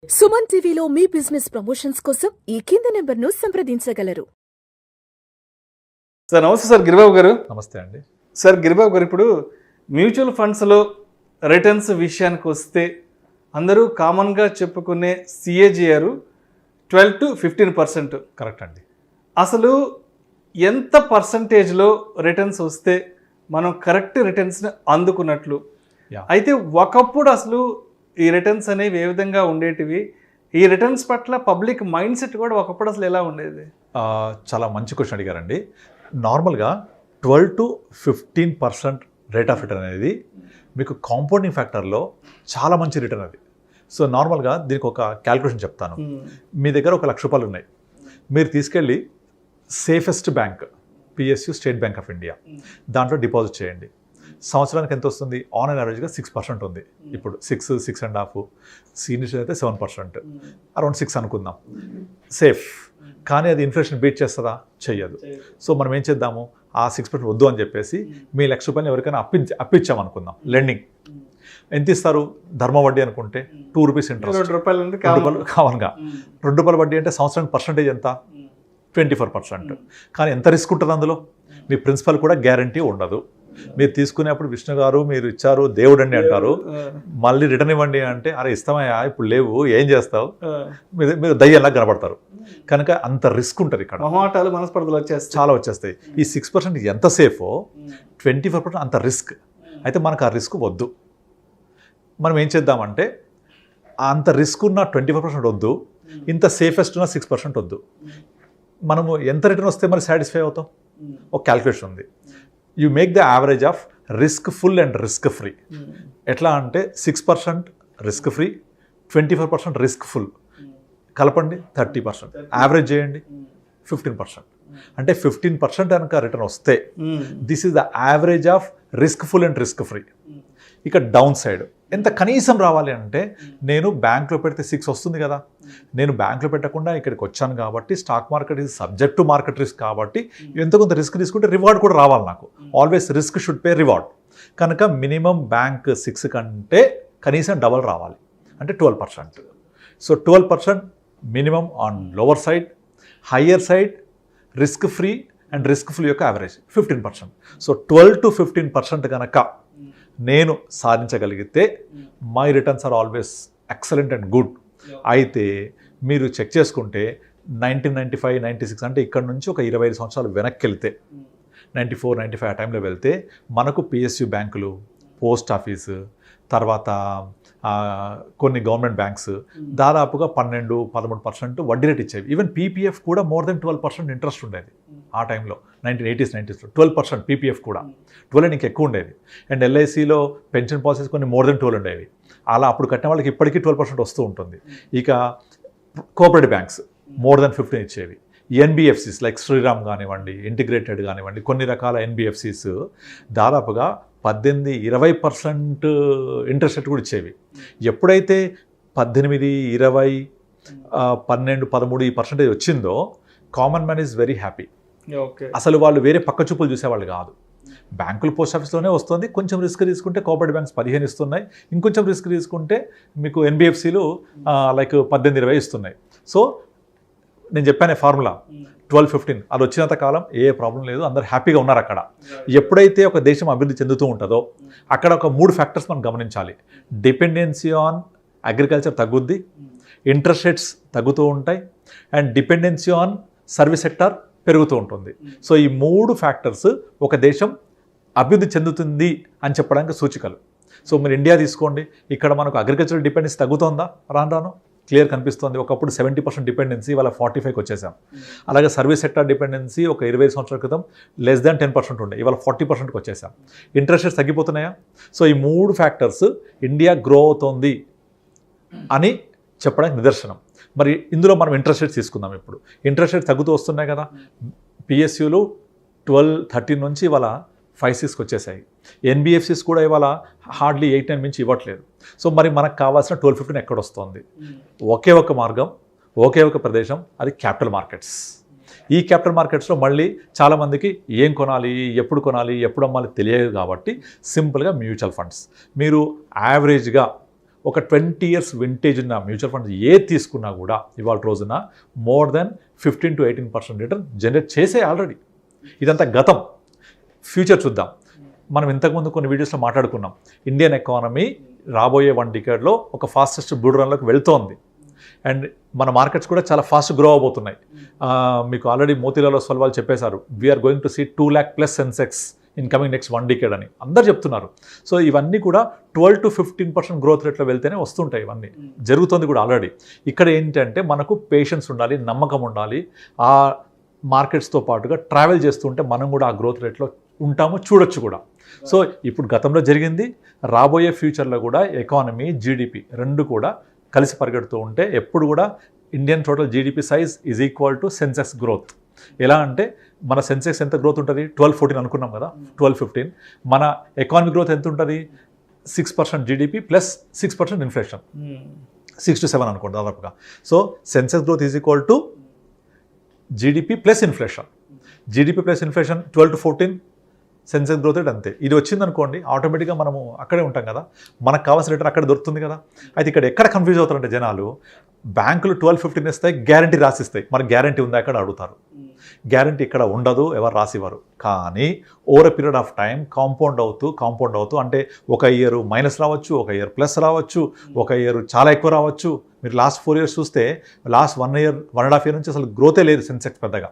సుమన్ టీవీలో మీ business promotions కోసం ఈ కింది నెంబర్ను సంప్రదించగలరు. సార్ నమస్తే సార్ గిరిబాబు గారు. నమస్తే అండి. సార్ గిరిబాబు గారు, ఇప్పుడు మ్యూచువల్ ఫండ్స్లో రిటర్న్స్ విషయానికి వస్తే అందరూ కామన్గా చెప్పుకునే సిఏజిఆర్ 12 to 15%. కరెక్ట్ అండి. అసలు ఎంత పర్సంటేజ్లో రిటర్న్స్ వస్తే మనం కరెక్ట్ రిటర్న్స్ని అందుకున్నట్లు? అయితే ఒకప్పుడు అసలు ఈ రిటర్న్స్ అనేవి ఏ విధంగా ఉండేటివి, ఈ రిటర్న్స్ పట్ల పబ్లిక్ మైండ్ సెట్ కూడా ఒకప్పుడు అసలు ఎలా ఉండేది? చాలా మంచి క్వశ్చన్ అడిగారండి. నార్మల్గా 12 to 15% రేట్ ఆఫ్ రిటర్న్ అనేది మీకు కాంపౌండింగ్ ఫ్యాక్టర్లో చాలా మంచి రిటర్న్ అది. సో నార్మల్గా దీనికి ఒక క్యాల్కులేషన్ చెప్తాను. మీ దగ్గర ₹1,00,000 ఉన్నాయి. మీరు తీసుకెళ్ళి safest bank PSU, state bank of India, దాంట్లో డిపాజిట్ చేయండి. సంవత్సరానికి ఎంత వస్తుంది? ఆన్ అండ్ యావరేజ్గా 6% ఉంది. ఇప్పుడు 6.5, సీనియర్స్ అయితే 7%, అరౌండ్ 6 అనుకుందాం. సేఫ్. కానీ అది ఇన్ఫ్లేషన్ బీట్ చేస్తుందా? చెయ్యదు. సో మనం ఏం చేద్దాము, ఆ 6% వద్దు అని చెప్పేసి మీ ₹1,00,000 ఎవరికైనా అప్పిచ్చామనుకుందాం. లెండింగ్ ఎంత ఇస్తారు? ధర్మ వడ్డీ అనుకుంటే ₹2 ఇంట్రెస్ట్, ₹2 కామన్గా. ₹2 వడ్డీ అంటే సంవత్సరానికి పర్సంటేజ్ ఎంత? 24%. కానీ ఎంత రిస్క్ ఉంటుంది అందులో? మీ ప్రిన్సిపల్ కూడా గ్యారంటీ ఉండదు. మీరు తీసుకునేప్పుడు విష్ణు గారు మీరు ఇచ్చారు దేవుడు అండి అంటారు, మళ్ళీ రిటర్న్ ఇవ్వండి అంటే అరే ఇస్తామయ్యా ఇప్పుడు లేవు ఏం చేస్తావు, మీరు దయ్యంలా కనబడతారు. కనుక అంత రిస్క్ ఉంటుంది ఇక్కడ. మనస్పర్ధలు చాలా వచ్చేస్తాయి. ఈ 6% ఎంత సేఫో 24% అంత రిస్క్. అయితే మనకు ఆ రిస్క్ వద్దు. మనం ఏం చేద్దామంటే అంత రిస్క్ ఉన్న 24% వద్దు, ఇంత సేఫెస్ట్ ఉన్న 6% వద్దు. మనము ఎంత రిటర్న్ వస్తే మరి సాటిస్ఫై అవుతాం? ఒక క్యాల్కులేషన్ ఉంది. You make the average of risk full and risk free. ఎట్లా అంటే 6% రిస్క్ ఫ్రీ, 24% రిస్క్ ఫుల్ కలపండి 30%, యావరేజ్ చేయండి 15%. అంటే 15% కనుక రిటర్న్ వస్తే this is the average of risk full and risk free. ఇక డౌన్ సైడ్ ఎంత కనీసం రావాలి అంటే, నేను బ్యాంక్లో పెడితే 6 వస్తుంది కదా, నేను బ్యాంక్లో పెట్టకుండా ఇక్కడికి వచ్చాను కాబట్టి stock market is subject to market risk కాబట్టి ఎంత కొంత రిస్క్ తీసుకుంటే రివార్డ్ కూడా రావాలి నాకు. Always risk should pay reward. కనుక మినిమం బ్యాంక్ 6 కంటే కనీసం డబల్ రావాలి, అంటే 12%. So 12% minimum on lower side, higher side risk free and risk full యొక్క యావరేజ్ 15%. సో 12 to 15% కనుక నేను సాధించగలిగితే my returns are always excellent and good. అయితే మీరు చెక్ చేసుకుంటే 1995, 96 అంటే ఇక్కడ నుంచి ఒక 25 సంవత్సరాలు వెనక్కి వెళ్తే 94, 95 ఆ టైంలో వెళ్తే మనకు పిఎస్యు బ్యాంకులు, పోస్ట్ ఆఫీసు, తర్వాత కొన్ని గవర్నమెంట్ బ్యాంక్స్ దాదాపుగా 12-13% వడ్డీ రేట్ ఇచ్చేవి. ఈవెన్ పీపీఎఫ్ కూడా మోర్ దెన్ 12% ఇంట్రెస్ట్ ఉండేది ఆ టైంలో. 1980s, 90sలో 12% పీపీఎఫ్ కూడా 12 ఇంకా ఎక్కువ ఉండేది. అండ్ ఎల్ఐసిలో పెన్షన్ పాలసీస్ కొన్ని మోర్ దెన్ 12 ఉండేవి. అలా అప్పుడు కట్టిన వాళ్ళకి ఇప్పటికీ 12% వస్తూ ఉంటుంది. ఇక కోఆపరేటివ్ బ్యాంక్స్ మోర్ దెన్ 15 ఇచ్చేవి. ఎన్బిఎఫ్సిస్ లైక్ శ్రీరామ్ కానివ్వండి, ఇంటిగ్రేటెడ్ కానివ్వండి, కొన్ని రకాల ఎన్బిఎఫ్సిస్ దాదాపుగా 18-20% ఇంట్రెస్ట్ రేట్ కూడా ఇచ్చేవి. ఎప్పుడైతే 18, 20, 12, 13 ఈ పర్సెంటేజ్ వచ్చిందో common man is very happy. అసలు వాళ్ళు వేరే పక్క చూపులు చూసేవాళ్ళు కాదు. బ్యాంకులు పోస్ట్ ఆఫీస్లోనే వస్తుంది. కొంచెం రిస్క్ తీసుకుంటే కోఆపరేటివ్ బ్యాంక్స్ 15 ఇస్తున్నాయి, ఇంకొంచెం రిస్క్ తీసుకుంటే మీకు ఎన్బిఎఫ్సిలు లైక్ 18-20 ఇస్తున్నాయి. సో నేను చెప్పాను ఫార్ములా 12-15 అది వచ్చినంత కాలం ఏ ప్రాబ్లం లేదు, అందరు హ్యాపీగా ఉన్నారు అక్కడ. ఎప్పుడైతే ఒక దేశం అభివృద్ధి చెందుతూ ఉంటుందో అక్కడ ఒక 3 ఫ్యాక్టర్స్ మనం గమనించాలి. డిపెండెన్సీ ఆన్ అగ్రికల్చర్ తగ్గుద్ది, ఇంట్రెస్ట్ రేట్స్ తగ్గుతూ ఉంటాయి, and dependency on service sector పెరుగుతూ ఉంటుంది. సో ఈ 3 ఫ్యాక్టర్స్ ఒక దేశం అభివృద్ధి చెందుతుంది అని చెప్పడానికి సూచికలు. సో మీరు ఇండియా తీసుకోండి, ఇక్కడ మనకు అగ్రికల్చర్ డిపెండెన్సీ తగ్గుతుందా? రాను క్లియర్ కనిపిస్తుంది. ఒకప్పుడు 70% డిపెండెన్సీ, ఇవాళ 45కి వచ్చేసాం. అలాగే సర్వీస్ సెక్టర్ డిపెండెన్సీ ఒక 20 సంవత్సరాల క్రితం లెస్ దాన్ 10% ఉండే, ఇవాళ 40%కి వచ్చేసాం. Interest rates తగ్గిపోతున్నాయా? సో ఈ 3 ఫ్యాక్టర్స్ ఇండియా గ్రో అవుతోంది అని చెప్పడానికి నిదర్శనం. మరి ఇందులో మనం ఇంట్రెస్ట్ రేట్స్ తీసుకుందాం. ఇప్పుడు ఇంట్రెస్ట్ రేట్స్ తగ్గుతూ వస్తున్నాయి కదా. పిఎస్యులు 12-13 నుంచి ఇవాళ 5-6కి వచ్చేసాయి. ఎన్బిఎఫ్సిస్ కూడా ఇవాళ హార్డ్లీ 8-9 నుంచి ఇవ్వట్లేదు. సో మరి మనకు కావాల్సిన 12-15 ఎక్కడ వస్తుంది? ఒకే ఒక మార్గం, ఒకే ఒక ప్రదేశం, అది క్యాపిటల్ మార్కెట్స్. ఈ క్యాపిటల్ మార్కెట్స్లో మళ్ళీ చాలామందికి ఏం కొనాలి, ఎప్పుడు అమ్మాలి తెలియదు కాబట్టి సింపుల్గా మ్యూచువల్ ఫండ్స్. మీరు యావరేజ్గా ఒక 20 years వింటేజ్ ఉన్న మ్యూచువల్ ఫండ్స్ ఏది తీసుకున్నా కూడా ఇవాళ రోజున more than 15 to 18% return generate చేసే ఆల్రెడీ. ఇదంతా గతం. ఫ్యూచర్ చూద్దాం. మనం ఇంతకుముందు కొన్ని వీడియోస్లో మాట్లాడుకున్నాం, ఇండియన్ ఎకానమీ రాబోయే 1 decade ఒక ఫాస్టెస్ట్ బుల్ రన్లోకి వెళ్తోంది. అండ్ మన మార్కెట్స్ కూడా చాలా ఫాస్ట్ గ్రో అవబోతున్నాయి. మీకు ఆల్రెడీ మోతీలాల్ ఒస్వాల్ వాళ్ళు చెప్పేశారు, we are going to see 2 lakh plus Sensex in coming next 1 decade అని అందరు చెప్తున్నారు. సో ఇవన్నీ కూడా 12 to 15% గ్రోత్ రేట్లో వెళ్తేనే వస్తుంటాయి. ఇవన్నీ జరుగుతుంది కూడా ఆల్రెడీ. ఇక్కడ ఏంటంటే మనకు పేషెన్స్ ఉండాలి, నమ్మకం ఉండాలి. ఆ మార్కెట్స్తో పాటుగా ట్రావెల్ చేస్తుంటే మనం కూడా ఆ గ్రోత్ రేట్లో ఉంటాము, చూడొచ్చు కూడా. సో ఇప్పుడు గతంలో జరిగింది, రాబోయే ఫ్యూచర్లో కూడా ఎకానమీ జీడిపి రెండు కూడా కలిసి పరిగెడుతూ ఉంటే ఎప్పుడు కూడా Indian total GDP size is equal to Sensex growth. ఎలా అంటే మన సెన్సెక్స్ ఎంత గ్రోత్ ఉంటుంది, 12-14 అనుకున్నాం కదా, 12-15. మన ఎకానమీ గ్రోత్ ఎంత ఉంటుంది, 6% జీడిపి ప్లస్ 6% ఇన్ఫ్లేషన్, 6 to 7 అనుకోండి దాదాపుగా. So Sensex growth is equal to GDP plus inflation. GDP plus inflation 12 to 14, Sensex growth rate అంతే. ఇది వచ్చిందనుకోండి ఆటోమేటిక్గా మనము అక్కడే ఉంటాం కదా, మనకు కావాల్సిన రిటర్న్ అక్కడ దొరుకుతుంది కదా. అయితే ఇక్కడ ఎక్కడ కన్ఫ్యూజ్ అవుతారంటే జనాలు, బ్యాంకులు 12-15 ఇస్తాయి, గ్యారంటీ రాసిస్తాయి. మనకు గ్యారంటీ ఉందా అక్కడ అడుగుతారు. గ్యారంటీ ఇక్కడ ఉండదు, ఎవరు రాసివ్వరు. కానీ over a period of time compound అవుతూ అంటే ఒక ఇయర్ మైనస్ రావచ్చు, ఒక ఇయర్ ప్లస్ రావచ్చు, ఒక ఇయర్ చాలా ఎక్కువ రావచ్చు. మీరు లాస్ట్ 4 years చూస్తే లాస్ట్ 1 year 1.5 year నుంచి అసలు గ్రోతే లేదు సెన్సెక్స్ పెద్దగా,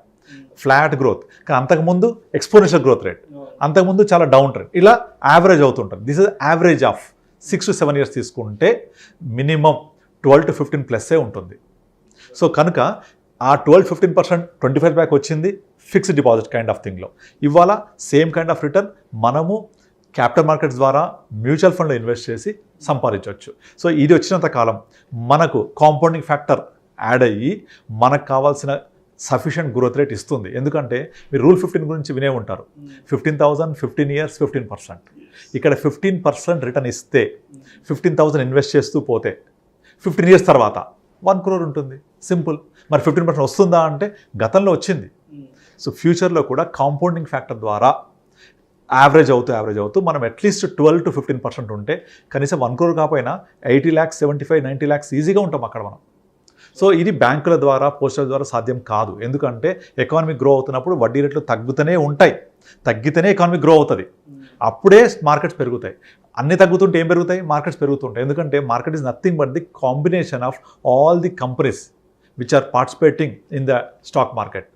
ఫ్లాట్ గ్రోత్. కానీ అంతకుముందు ఎక్స్పోనెన్షియల్ గ్రోత్ రేట్, అంతకుముందు చాలా డౌన్ ట్రెండ్, ఇలా యావరేజ్ అవుతుంటుంది. This is average of 6 to 7 years తీసుకుంటే మినిమం 12 to 15 ప్లస్సే ఉంటుంది. సో కనుక ఆ 12-15% 25 బ్యాక్ వచ్చింది ఫిక్స్డ్ డిపాజిట్ కైండ్ ఆఫ్ థింగ్లో. ఇవాళ సేమ్ కైండ్ ఆఫ్ రిటర్న్ మనము క్యాపిటల్ మార్కెట్స్ ద్వారా మ్యూచువల్ ఫండ్లో ఇన్వెస్ట్ చేసి సంపాదించవచ్చు. సో ఇది వచ్చినంత కాలం మనకు కాంపౌండింగ్ ఫ్యాక్టర్ యాడ్ అయ్యి మనకు కావాల్సిన సఫిషియంట్ గ్రోత్ రేట్ ఇస్తుంది. ఎందుకంటే మీరు రూల్ 15 గురించి వినే ఉంటారు, 15,000 15 years 15%. ఇక్కడ 15% రిటర్న్ ఇస్తే 15,000 ఇన్వెస్ట్ చేస్తూ పోతే 15 years తర్వాత 1 crore ఉంటుంది. సింపుల్. మరి 15% వస్తుందా అంటే గతంలో వచ్చింది. సో ఫ్యూచర్లో కూడా కాంపౌండింగ్ ఫ్యాక్టర్ ద్వారా యావరేజ్ అవుతూ మనం అట్లీస్ట్ 12 to 15% ఉంటే కనీసం 1 crore కాకపోయినా 80 lakhs 75 90 lakhs ఈజీగా ఉంటాం అక్కడ మనం. సో ఇది బ్యాంకుల ద్వారా పోస్టల్ ద్వారా సాధ్యం కాదు. ఎందుకంటే ఎకానమీ గ్రో అవుతున్నప్పుడు వడ్డీ రేట్లు తగ్గుతూనే ఉంటాయి, తగ్గితేనే ఎకానమీ గ్రో అవుతుంది, అప్పుడే మార్కెట్స్ పెరుగుతాయి. అన్ని తగ్గుతుంటే ఏం పెరుగుతాయి, మార్కెట్స్ పెరుగుతుంటాయి. ఎందుకంటే market is nothing but the combination of all the companies which are participating in the stock market.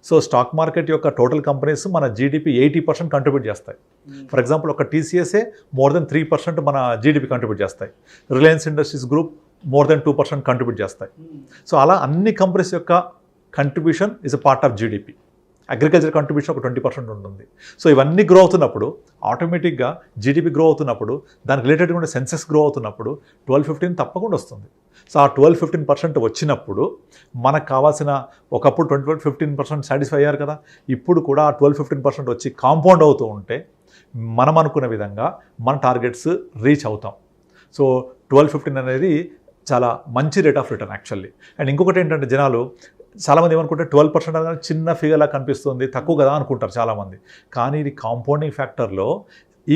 So stock market యొక్క టోటల్ కంపెనీస్ మన జీడిపి 80% కంట్రిబ్యూట్ చేస్తాయి. ఫర్ ఎగ్జాంపుల్ ఒక టీసీఎస్ఏ మోర్ దెన్ 3% మన జీడిపి కంట్రిబ్యూట్ చేస్తాయి. Reliance Industries group more than 2% contribute చేస్తాయి. So అలా అన్ని కంపెనీస్ యొక్క contribution is a part of GDP. Agriculture contribution ఒక 20% ఉంటుంది. సో ఇవన్నీ గ్రో అవుతున్నప్పుడు ఆటోమేటిక్గా జీడిపి గ్రో అవుతున్నప్పుడు దానికి రిలేటెడ్గా ఉండే సెన్సెక్స్ గ్రో అవుతున్నప్పుడు 12-15 తప్పకుండా వస్తుంది. సో ఆ 12-15% వచ్చినప్పుడు మనకు కావాల్సిన, ఒకప్పుడు 20-15% సాటిస్ఫై అయ్యారు కదా, ఇప్పుడు కూడా ఆ 12-15% వచ్చి కాంపౌండ్ అవుతూ ఉంటే మనం అనుకున్న విధంగా మన టార్గెట్స్ రీచ్ అవుతాం. సో 12-15 అనేది చాలా మంచి rate of return actually. And ఇంకొకటి ఏంటంటే జనాలు చాలామంది ఏమనుకుంటే 12% అనేది చిన్న ఫిగర్లా కనిపిస్తుంది, తక్కువ కదా అనుకుంటారు చాలామంది. కానీ ఇది కాంపౌండింగ్ ఫ్యాక్టర్లో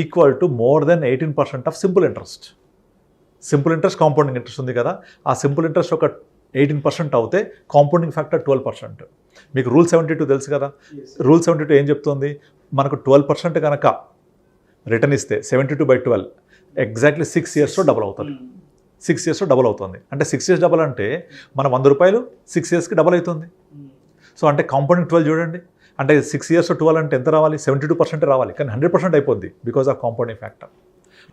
equal to more than 18% of simple interest. Simple interest compounding interest ఉంది కదా, ఆ సింపుల్ ఇంట్రెస్ట్ ఒక 18% అవుతే కాంపౌండింగ్ ఫ్యాక్టర్ 12%. మీకు రూల్ 72 తెలుసు కదా, రూల్ 72 ఏం చెప్తుంది, మనకు 12% కనుక రిటర్న్ ఇస్తే 72/12 ఎగ్జాక్ట్లీ 6 yearsలో డబుల్ అవుతుంది. 6 yearsలో డబుల్ అవుతుంది. అంటే 6 years డబుల్ అంటే మన 100 రూపాయలు 6 yearsకి డబుల్ అవుతుంది. సో అంటే కాంపౌండింగ్ 12 చూడండి, అంటే 6 years 12 అంటే ఎంత రావాలి, 72% రావాలి. కానీ 100% అయిపోద్ది బికాస్ ఆఫ్ కాంపౌండింగ్ ఫ్యాక్టర్.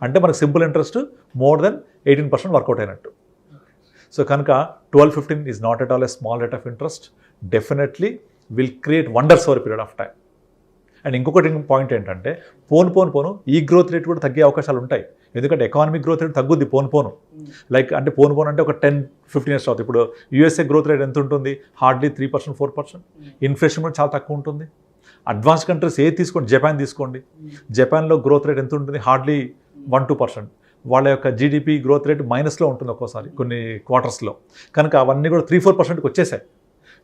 అంటే మనకు simple interest more than 18% work out అయినట్టు. సో కనుక 12-15 is not at all a small rate of interest, definitely will create wonders over period of time. And ఇంకొకటి పాయింట్ ఏంటంటే పోను ఈ గ్రోత్ రేట్ కూడా తగ్గే అవకాశాలు ఉంటాయి. ఎందుకంటే ఎకానమిక్ గ్రోత్ రేట్ తగ్గుద్ది పోను లైక్ అంటే పోను అంటే ఒక 10-15 years అవుతుంది. ఇప్పుడు యూఎస్ఏ గ్రోత్ రేట్ ఎంత ఉంటుంది, హార్డ్లీ 3% 4%. ఇన్ఫ్లేషన్ కూడా చాలా తక్కువ ఉంటుంది. అడ్వాన్స్ కంట్రీస్ ఏది తీసుకోండి, జపాన్ తీసుకోండి, జపాన్లో గ్రోత్ రేట్ ఎంత ఉంటుంది, హార్డ్లీ 1-2%. వాళ్ళ యొక్క జీడిపి గ్రోత్ రేట్ మైనస్లో ఉంటుంది ఒక్కోసారి కొన్ని క్వార్టర్స్లో. కనుక అవన్నీ కూడా 3-4%కి వచ్చేసాయి.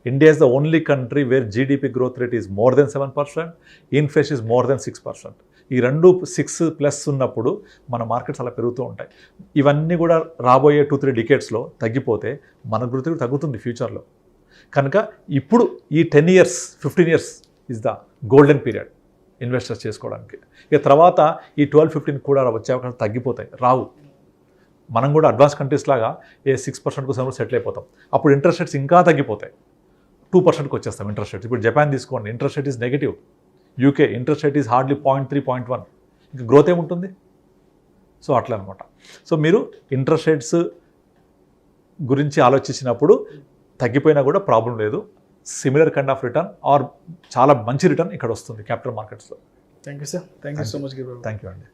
India is the only country where GDP growth rate is more than 7%, inflation is more than 6%. ఈ రెండు 6+ ఉన్నప్పుడు మన మార్కెట్స్ అలా పెరుగుతూ ఉంటాయి. ఇవన్నీ కూడా రాబోయే 2-3 డికేట్స్లో తగ్గిపోతే మన గ్రోత్ కూడా తగ్గుతుంది ఫ్యూచర్లో. కనుక ఇప్పుడు ఈ 10 years 15 years is the golden period investors చేసుకోవడానికి. ఇక తర్వాత ఈ 12-15 కూడా వచ్చే అవకాశం తగ్గిపోతాయి, రావు. మనం కూడా అడ్వాన్స్ కంట్రీస్ లాగా 6% కోసం సెటిల్ అయిపోతాం. అప్పుడు ఇంట్రెస్ట్ రేట్స్ ఇంకా తగ్గిపోతాయి, 2%కి వచ్చేస్తాం ఇంట్రెస్ట్ రేట్స్. ఇప్పుడు జపాన్ తీసుకోండి, interest rate is negative. UK interest rate is hardly 0.3, 0.1. ఇంకా గ్రోత్ ఏముంటుంది? సో అట్లా అనమాట. సో మీరు ఇంట్రెస్ట్ రేట్స్ గురించి ఆలోచించినప్పుడు తగ్గిపోయినా కూడా ప్రాబ్లం లేదు. Similar kind of return or చాలా మంచి రిటర్న్ ఇక్కడ వస్తుంది క్యాపిటల్ మార్కెట్స్లో. Thank you sir, thank you so much. Thank you అండి.